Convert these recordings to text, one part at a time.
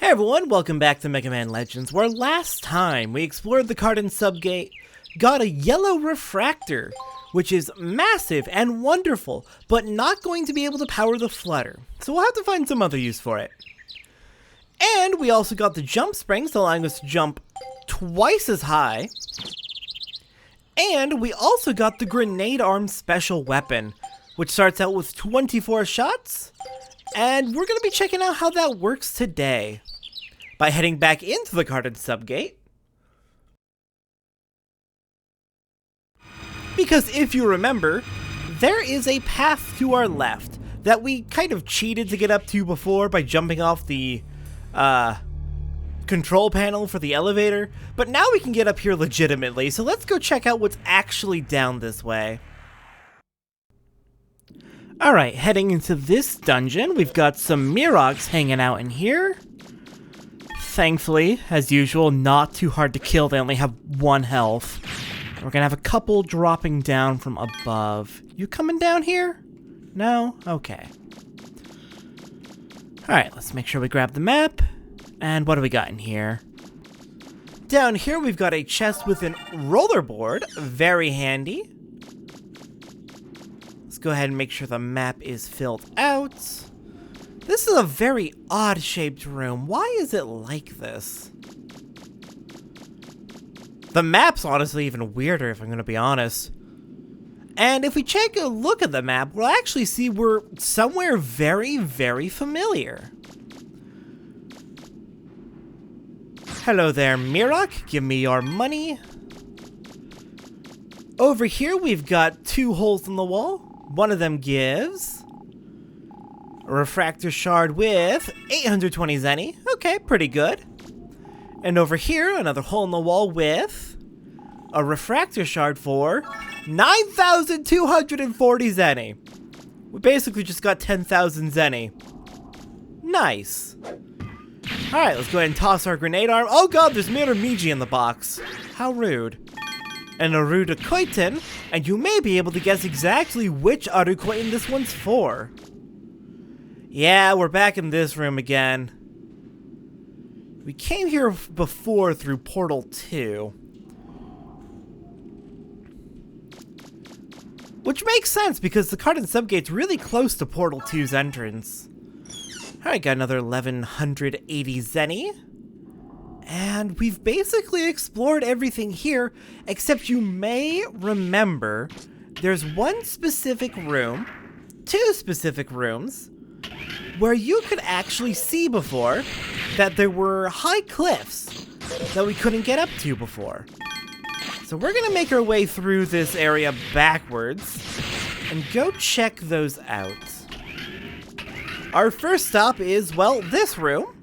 Hey everyone, welcome back to Mega Man Legends, where last time we explored the Cardin subgate, got a yellow refractor, which is massive and wonderful, but not going to be able to power the flutter, so we'll have to find some other use for it. And we also got the jump springs, allowing us to jump twice as high. And we also got the grenade arm special weapon, which starts out with 24 shots, and we're going to be checking out how that works today by heading back into the Cardin subgate. Because if you remember, there is a path to our left that we kind of cheated to get up to before by jumping off the control panel for the elevator, but now we can get up here legitimately, so let's go check out what's actually down this way. Alright, heading into this dungeon, we've got some Mirogs hanging out in here. Thankfully, as usual, not too hard to kill, they only have 1 health. We're gonna have a couple dropping down from above. You coming down here? No? Okay. Alright, let's make sure we grab the map. And what do we got in here? Down here we've got a chest with a rollerboard, very handy. Let's go ahead and make sure the map is filled out. This is a very odd-shaped room. Why is it like this? The map's honestly even weirder, if I'm going to be honest. And if we take a look at the map, we'll actually see we're somewhere very, very familiar. Hello there, Mirok. Give me your money. Over here, we've got 2 holes in the wall. One of them gives a refractor shard with 820 zenny. Okay, pretty good. And over here, another hole in the wall with a refractor shard for 9,240 zenny. We basically just got 10,000 zenny. Nice. Alright, let's go ahead and toss our grenade arm. Oh god, there's Mira Miji in the box. How rude. And a Aruda-koiten, and you may be able to guess exactly which Aruda-koiten this one's for. Yeah, we're back in this room again. We came here before through Portal 2. Which makes sense, because the Cardin subgate's really close to Portal 2's entrance. Alright, got another 1180 zenny. And we've basically explored everything here, except you may remember there's one specific room, 2 specific rooms, where you could actually see before that there were high cliffs that we couldn't get up to before. So we're gonna make our way through this area backwards and go check those out. Our first stop is, well, this room,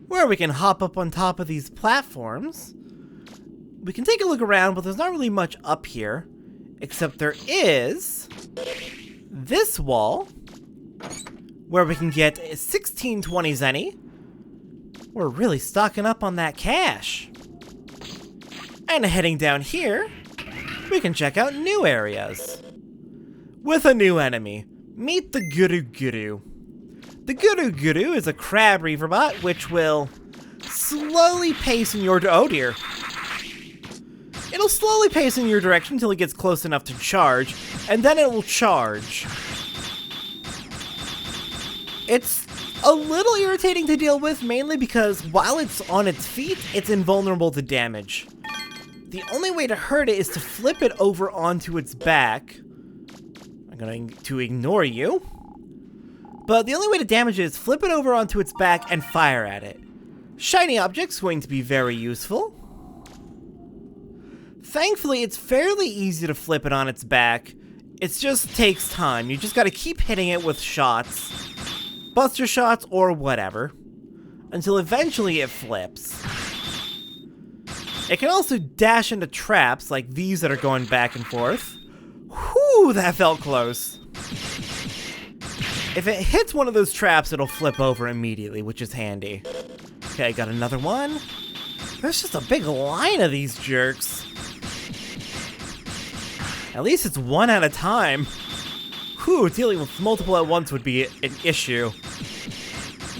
where we can hop up on top of these platforms. We can take a look around, but there's not really much up here, except there is this wall, where we can get 1620 zenny. We're really stocking up on that cash. And heading down here, we can check out new areas. With a new enemy, meet the Guru Guru. The Guru Guru is a crab reaver bot, which will slowly pace in your oh dear. It'll slowly pace in your direction until it gets close enough to charge, and then it will charge. It's a little irritating to deal with, mainly because while it's on its feet, it's invulnerable to damage. The only way to hurt it is to flip it over onto its back. I'm going to ignore you. But the only way to damage it is flip it over onto its back and fire at it. Shiny object's going to be very useful. Thankfully, it's fairly easy to flip it on its back. It just takes time. You just gotta keep hitting it with shots. Buster shots or whatever. Until eventually it flips. It can also dash into traps like these that are going back and forth. Whew, that felt close. If it hits one of those traps, it'll flip over immediately, which is handy. Okay, got another one. There's just a big line of these jerks. At least it's one at a time. Whew, dealing with multiple at once would be an issue.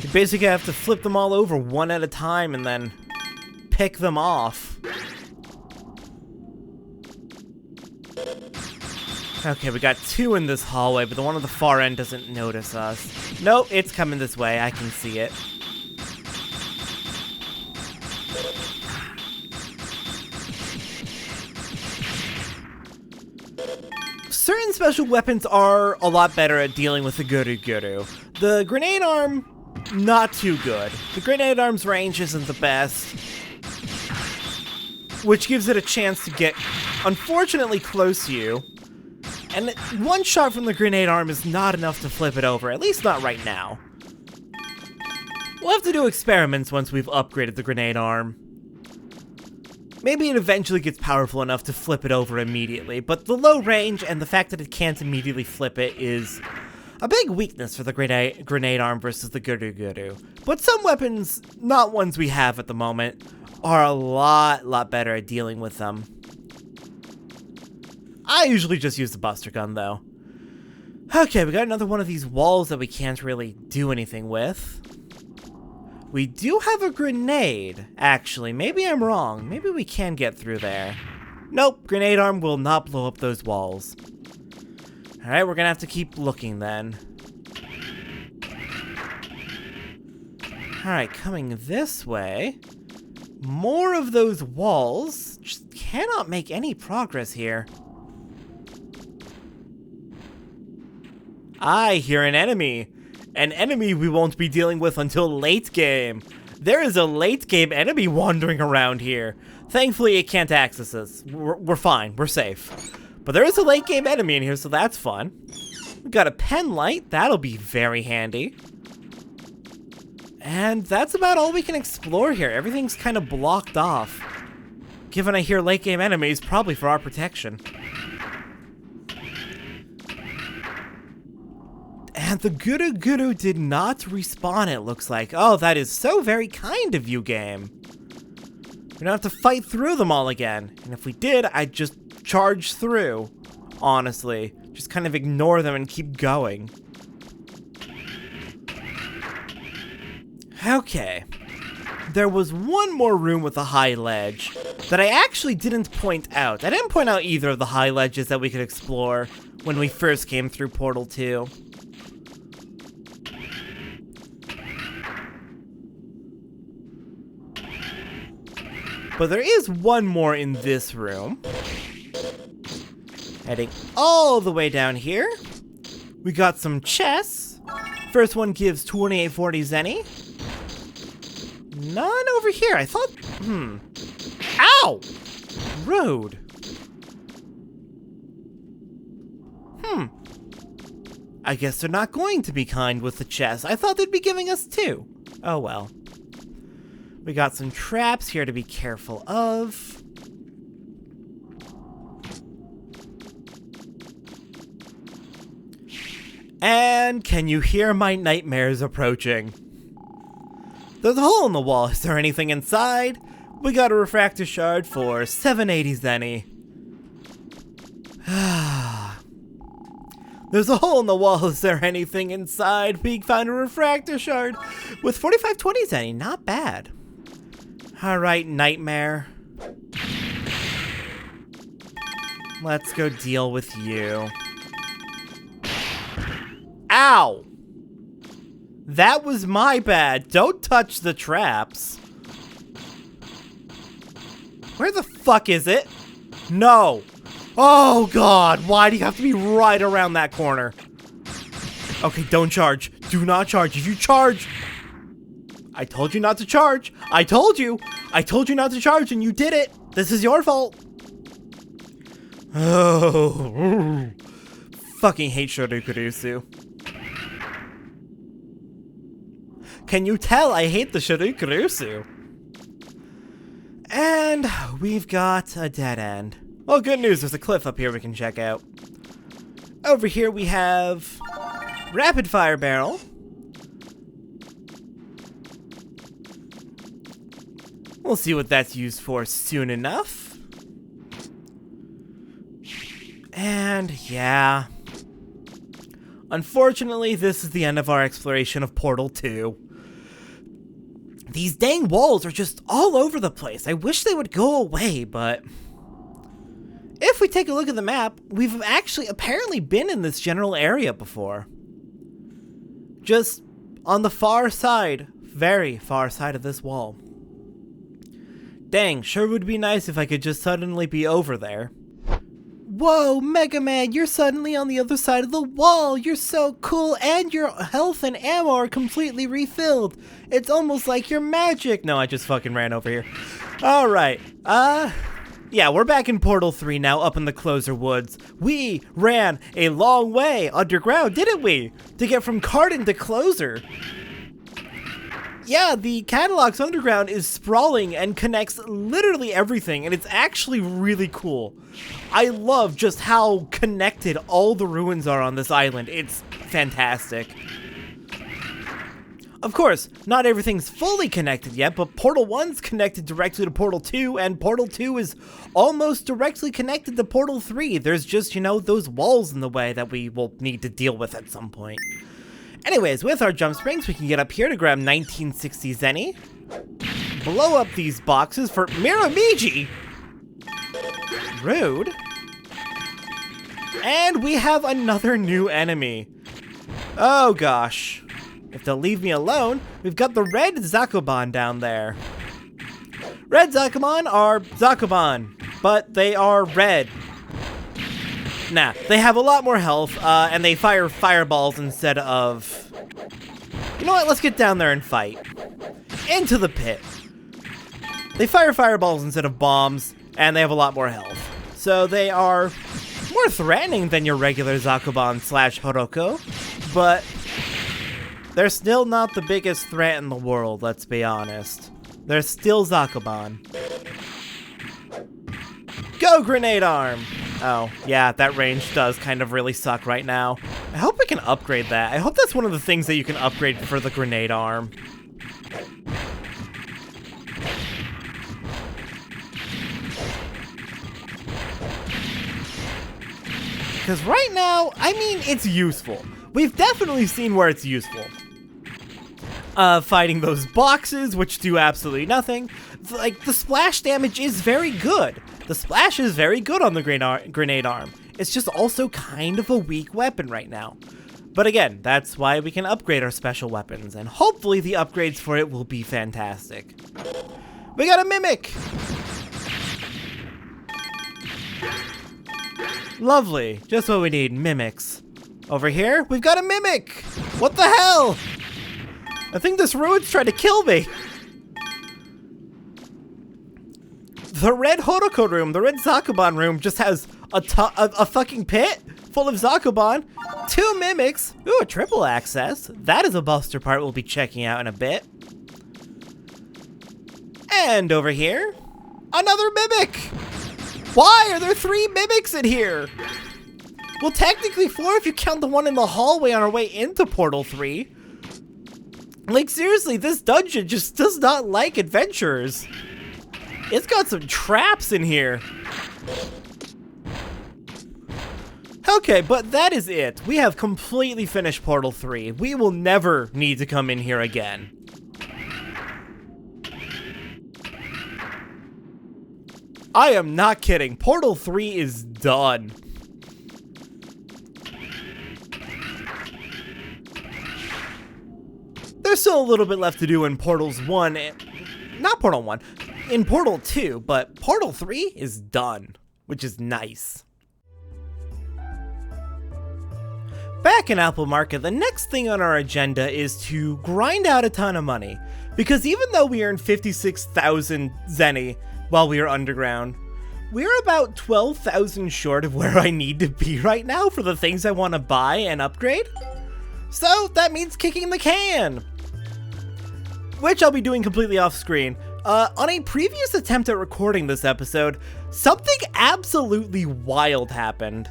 To basically have to flip them all over one at a time and then pick them off. Okay, we got 2 in this hallway, but the one on the far end doesn't notice us. Nope, it's coming this way. I can see it. Certain special weapons are a lot better at dealing with the Guru. The grenade arm, not too good. The grenade arm's range isn't the best, which gives it a chance to get, unfortunately, close to you. And one shot from the grenade arm is not enough to flip it over, at least not right now. We'll have to do experiments once we've upgraded the grenade arm. Maybe it eventually gets powerful enough to flip it over immediately, but the low range and the fact that it can't immediately flip it is a big weakness for the grenade arm versus the Guru. But some weapons, not ones we have at the moment, are a lot better at dealing with them. I usually just use the Buster Gun, though. Okay, we got another one of these walls that we can't really do anything with. We do have a grenade, actually. Maybe I'm wrong. Maybe we can get through there. Nope, grenade arm will not blow up those walls. Alright, we're gonna have to keep looking then. Alright, coming this way. More of those walls. Just cannot make any progress here. I hear an enemy. An enemy we won't be dealing with until late game. There is a late game enemy wandering around here. Thankfully, it can't access us. We're fine. We're safe. But there is a late game enemy in here, so that's fun. We got a pen light. That'll be very handy. And that's about all we can explore here. Everything's kind of blocked off. Given I hear late game enemies, probably for our protection. And the Guru did not respawn, it looks like. Oh, that is so very kind of you, game. We don't have to fight through them all again. And if we did, I'd just charge through, honestly. Just kind of ignore them and keep going. Okay. There was one more room with a high ledge that I actually didn't point out. I didn't point out either of the high ledges that we could explore when we first came through Portal 2. But there is one more in this room. Heading all the way down here. We got some chests. First one gives 2840 zenny. None over here. I thought, Ow! Road. I guess they're not going to be kind with the chests. I thought they'd be giving us 2. Oh well. We got some traps here to be careful of. And can you hear my nightmares approaching? There's a hole in the wall. Is there anything inside? We got a refractor shard for 780 zenny. There's a hole in the wall. Is there anything inside? We found a refractor shard with 4520 zenny. Not bad. Alright, nightmare. Let's go deal with you. Ow! That was my bad. Don't touch the traps. Where the fuck is it? No. Oh god, why do you have to be right around that corner? Okay, don't charge. Do not charge. If you charge... I told you not to charge. I told you. I told you not to charge and you did it. This is your fault. Oh. Fucking hate Shurikurusu. Can you tell I hate the Shurikurusu? And we've got a dead end. Well, good news. There's a cliff up here we can check out. Over here we have rapid fire barrel. We'll see what that's used for soon enough. And yeah. Unfortunately, this is the end of our exploration of Portal 2. These dang walls are just all over the place. I wish they would go away, but if we take a look at the map, we've actually apparently been in this general area before. Just on the far side, very far side of this wall. Dang, sure would be nice if I could just suddenly be over there. Whoa, Mega Man, you're suddenly on the other side of the wall. You're so cool, and your health and ammo are completely refilled. It's almost like you're magic. No, I just fucking ran over here. Alright, yeah, we're back in Portal 3 now, up in the Closer Woods. We ran a long way underground, didn't we? To get from Cardin to Closer. Yeah, the Catalog's underground is sprawling and connects literally everything, and it's actually really cool. I love just how connected all the ruins are on this island. It's fantastic. Of course, not everything's fully connected yet, but Portal 1's connected directly to Portal 2, and Portal 2 is almost directly connected to Portal 3. There's just, you know, those walls in the way that we will need to deal with at some point. Anyways, with our jump springs, we can get up here to grab 1960 Zenny, blow up these boxes for Miramiji. Rude. And we have another new enemy. Oh gosh. If they'll leave me alone, we've got the red Zakuban down there. Red Zakuban are Zakuban, but they are red. Nah, they have a lot more health, and they fire fireballs instead of... You know what, let's get down there and fight. Into the pit. They fire fireballs instead of bombs, and they have a lot more health. So they are more threatening than your regular Zakuban slash Horoko, but they're still not the biggest threat in the world, let's be honest. They're still Zakuban. Go, Grenade Arm! Oh, yeah, that range does kind of really suck right now. I hope we can upgrade that. I hope that's one of the things that you can upgrade for the Grenade Arm. Because right now, I mean, it's useful. We've definitely seen where it's useful. Fighting those boxes, which do absolutely nothing. Like, the splash damage is very good. The splash is very good on the Grenade Arm. It's just also kind of a weak weapon right now. But again, that's why we can upgrade our special weapons, and hopefully the upgrades for it will be fantastic. We got a Mimic! Lovely, just what we need, Mimics. Over here, we've got a Mimic! What the hell? I think this ruin's trying to kill me. The red Horoko room, the red Zakuban room, just has a fucking pit full of Zakuban, 2 Mimics, ooh, a triple access. That is a buster part we'll be checking out in a bit. And over here, another Mimic. Why are there 3 Mimics in here? Well, technically 4 if you count the one in the hallway on our way into Portal 3. Like, seriously, this dungeon just does not like adventurers. It's got some traps in here. Okay, but that is it. We have completely finished Portal 3. We will never need to come in here again. I am not kidding. Portal 3 is done. There's still a little bit left to do in Portals 1, not Portal 1, in Portal 2, but Portal 3 is done, which is nice. Back in Apple Market, the next thing on our agenda is to grind out a ton of money, because even though we earned 56,000 Zenny while we were underground, we're about 12,000 short of where I need to be right now for the things I want to buy and upgrade. So that means kicking the can, which I'll be doing completely off screen. On a previous attempt at recording this episode, something absolutely wild happened.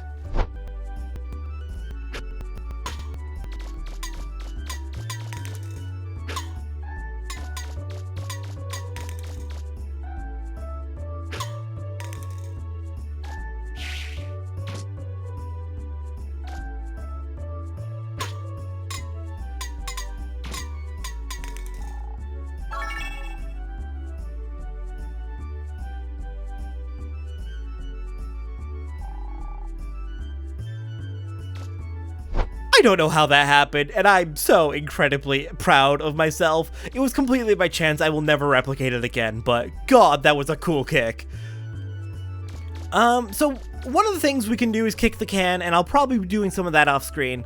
don't know how that happened, and I'm so incredibly proud of myself. It was completely by chance. I will never replicate it again, but God, that was a cool kick. So one of the things we can do is kick the can, and I'll probably be doing some of that off screen.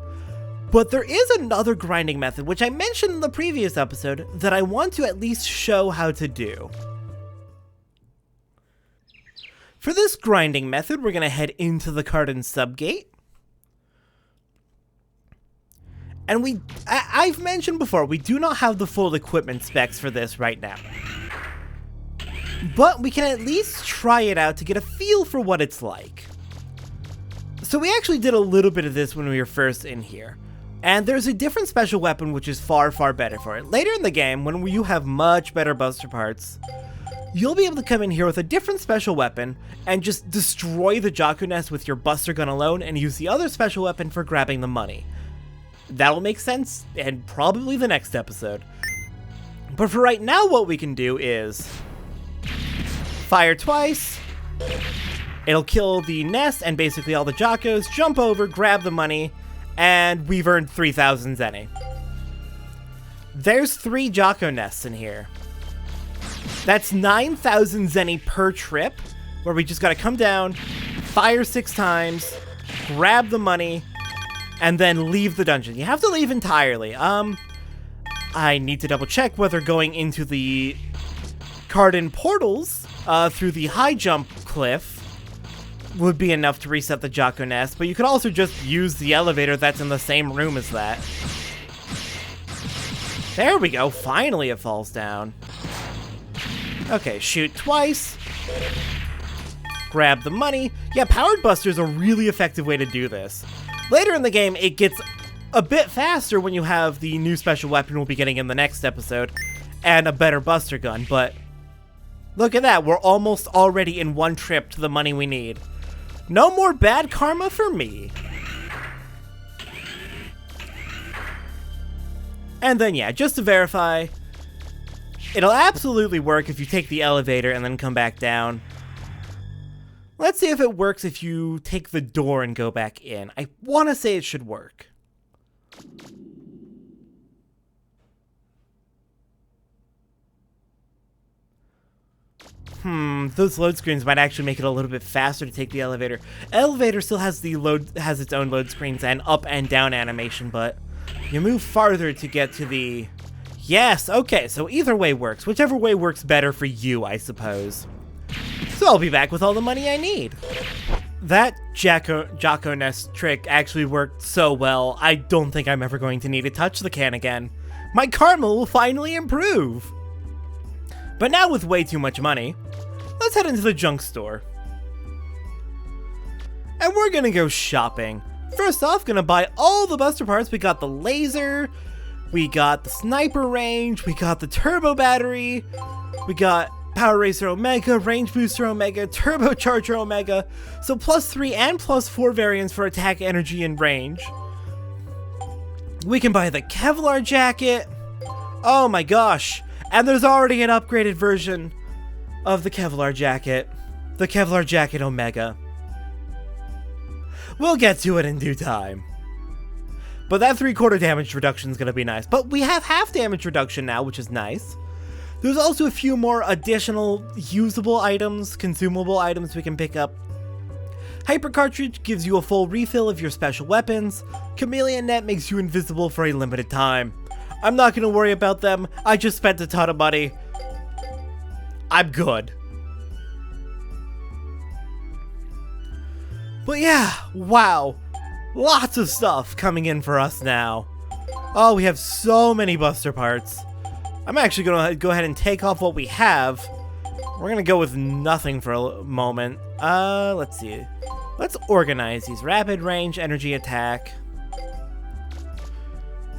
But there is another grinding method, which I mentioned in the previous episode, that I want to at least show how to do. For this grinding method, we're going to head into the Carden subgate. And I've mentioned before, we do not have the full equipment specs for this right now. But we can at least try it out to get a feel for what it's like. So we actually did a little bit of this when we were first in here. And there's a different special weapon which is far, far better for it. Later in the game, when you have much better buster parts, you'll be able to come in here with a different special weapon and just destroy the Jaco nest with your buster gun alone and use the other special weapon for grabbing the money. That'll make sense in probably the next episode. But for right now, what we can do is fire twice. It'll kill the nest and basically all the Jacos, jump over, grab the money, and we've earned 3,000 Zenny. There's 3 Jaco nests in here. That's 9,000 Zenny per trip, where we just gotta come down, fire 6 times, grab the money, and then leave the dungeon. You have to leave entirely. I need to double check whether going into the Carden portals through the high jump cliff would be enough to reset the Jaco nest, but you could also just use the elevator that's in the same room as that. There we go, finally it falls down. Okay, shoot twice. Grab the money. Yeah, Powered Buster is a really effective way to do this. Later in the game, it gets a bit faster when you have the new special weapon we'll be getting in the next episode, and a better buster gun, but look at that, we're almost already in one trip to the money we need. No more bad karma for me. And then yeah, just to verify, it'll absolutely work if you take the elevator and then come back down. Let's see if it works if you take the door and go back in. I want to say it should work. Those load screens might actually make it a little bit faster to take the elevator. Elevator still has its own load screens and up and down animation, but you move farther to get to the... Yes, okay, so either way works. Whichever way works better for you, I suppose. So I'll be back with all the money I need. That Jaco nest trick actually worked so well, I don't think I'm ever going to need to touch the can again. My karma will finally improve. But now with way too much money, let's head into the junk store. And we're gonna go shopping. First off, gonna buy all the buster parts. We got the laser, we got the sniper range, we got the turbo battery, we got Power Racer Omega, Range Booster Omega, Turbocharger Omega, so +3 and +4 variants for attack, energy, and range. We can buy the Kevlar jacket. Oh my gosh, and there's already an upgraded version of the Kevlar jacket, the Kevlar jacket Omega. We'll get to it in due time. But that 3/4 damage reduction is going to be nice. But we have half damage reduction now, which is nice. There's also a few more additional usable items, consumable items we can pick up. Hyper Cartridge gives you a full refill of your special weapons. Chameleon Net makes you invisible for a limited time. I'm not going to worry about them. I just spent a ton of money. I'm good. But yeah, wow. Lots of stuff coming in for us now. Oh, we have so many buster parts. I'm actually going to go ahead and take off what we have. We're going to go with nothing for a moment. Let's see. Let's organize these. Rapid, range, energy, attack.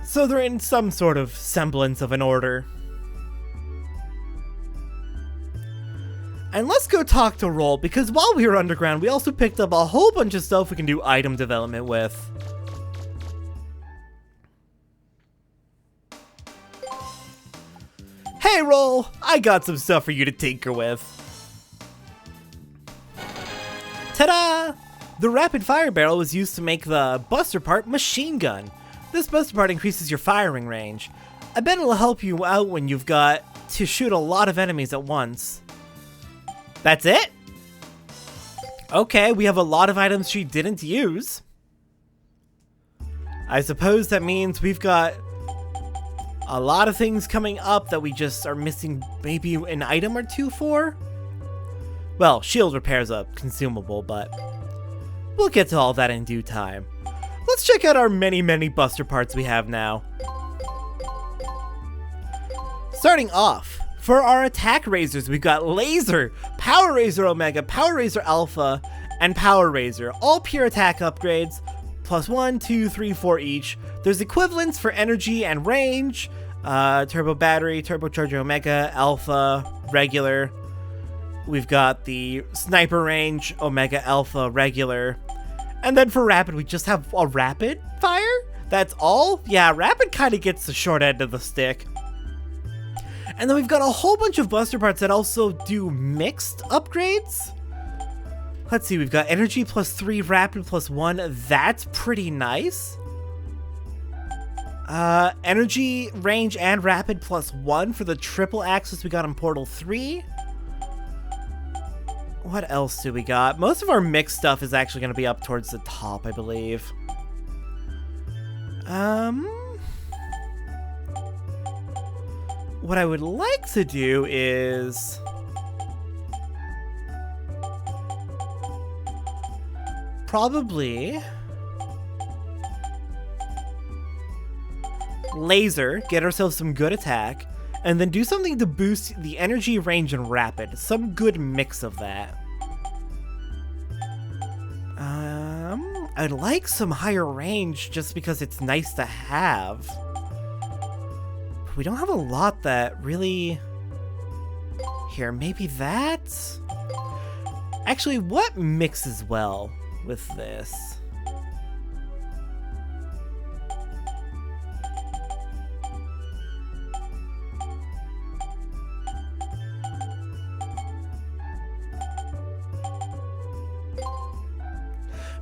So they're in some sort of semblance of an order. And let's go talk to Roll, because while we were underground, we also picked up a whole bunch of stuff we can do item development with. Hey Roll, I got some stuff for you to tinker with. Ta-da! The rapid fire barrel was used to make the buster part machine gun. This Buster Part increases your firing range. I bet it'll help you out when you've got to shoot a lot of enemies at once. That's it? Okay, we have a lot of items she didn't use. I suppose that means we've got a lot of things coming up that we just are missing maybe an item or two for. Well, shield repair's a consumable, but we'll get to all that in due time. Let's check out our many Buster Parts we have now. Starting off, for our attack razors, we've got Laser, Power Razor Omega, Power Razor Alpha, and Power Razor. All pure attack upgrades, plus 1, 2, 3, 4 each. There's equivalents for energy and range, Turbo Battery, Turbocharger Omega, Alpha, Regular. We've got the Sniper Range, Omega, Alpha, Regular. And then for Rapid, we just have a Rapid Fire? That's all? Yeah, Rapid kind of gets the short end of the stick. And then we've got a whole bunch of Buster Parts that also do mixed upgrades. Let's see, we've got Energy plus 3, Rapid plus 1. That's pretty nice. Energy, Range, and Rapid plus 1 for the triple axis we got on Portal 3. What else do we got? Most of our mixed stuff is actually going to be up towards the top, I believe. What I would like to do is probably Laser, get ourselves some good attack, and then do something to boost the energy, range, and rapid. Some good mix of that. I'd like some higher range just because it's nice to have. We don't have a lot that really... Here, maybe that? Actually, what mixes well with this?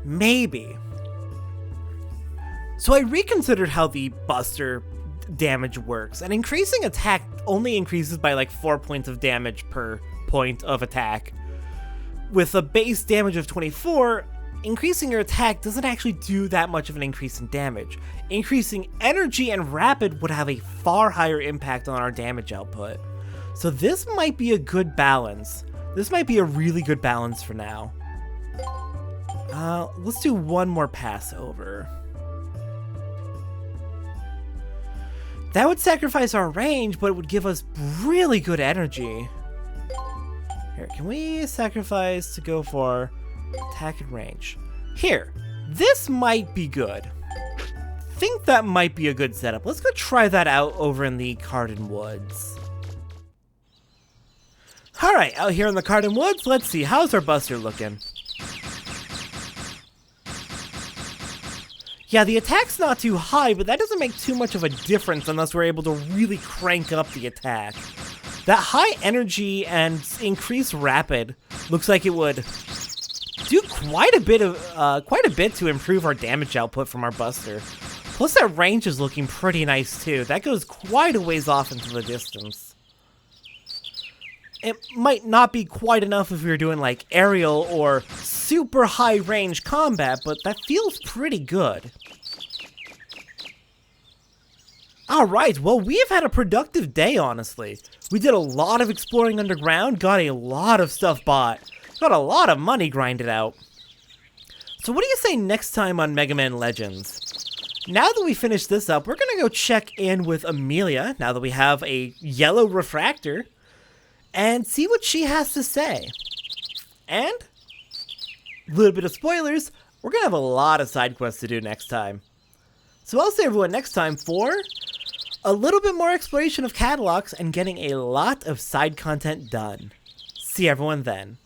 Maybe. So I reconsidered how the Buster damage works, and increasing attack only increases by like 4 points of damage per point of attack. With a base damage of 24, increasing your attack doesn't actually do that much of an increase in damage. Increasing energy and rapid would have a far higher impact on our damage output. So this might be a good balance. This might be a really good balance for now. Let's do one more pass over. That would sacrifice our range, but it would give us really good energy. Here, can we sacrifice to go for attack and range? Here, this might be good. Think that might be a good setup. Let's go try that out over in the Cardin Woods. Alright, out here in the Cardin Woods, let's see, how's our Buster looking? Yeah, the attack's not too high, but that doesn't make too much of a difference unless we're able to really crank up the attack. That high energy and increased rapid looks like it would do quite a bit to improve our damage output from our Buster. Plus that range is looking pretty nice too. That goes quite a ways off into the distance. It might not be quite enough if we were doing like aerial or super high range combat, but that feels pretty good. Alright, well we have had a productive day, honestly. We did a lot of exploring underground, got a lot of stuff bought, got a lot of money grinded out. So what do you say next time on Mega Man Legends? Now that we finish this up, we're gonna go check in with Amelia, now that we have a yellow refractor, and see what she has to say. And, a little bit of spoilers, we're gonna have a lot of side quests to do next time. So I'll see everyone next time for a little bit more exploration of catalogs and getting a lot of side content done. See everyone then.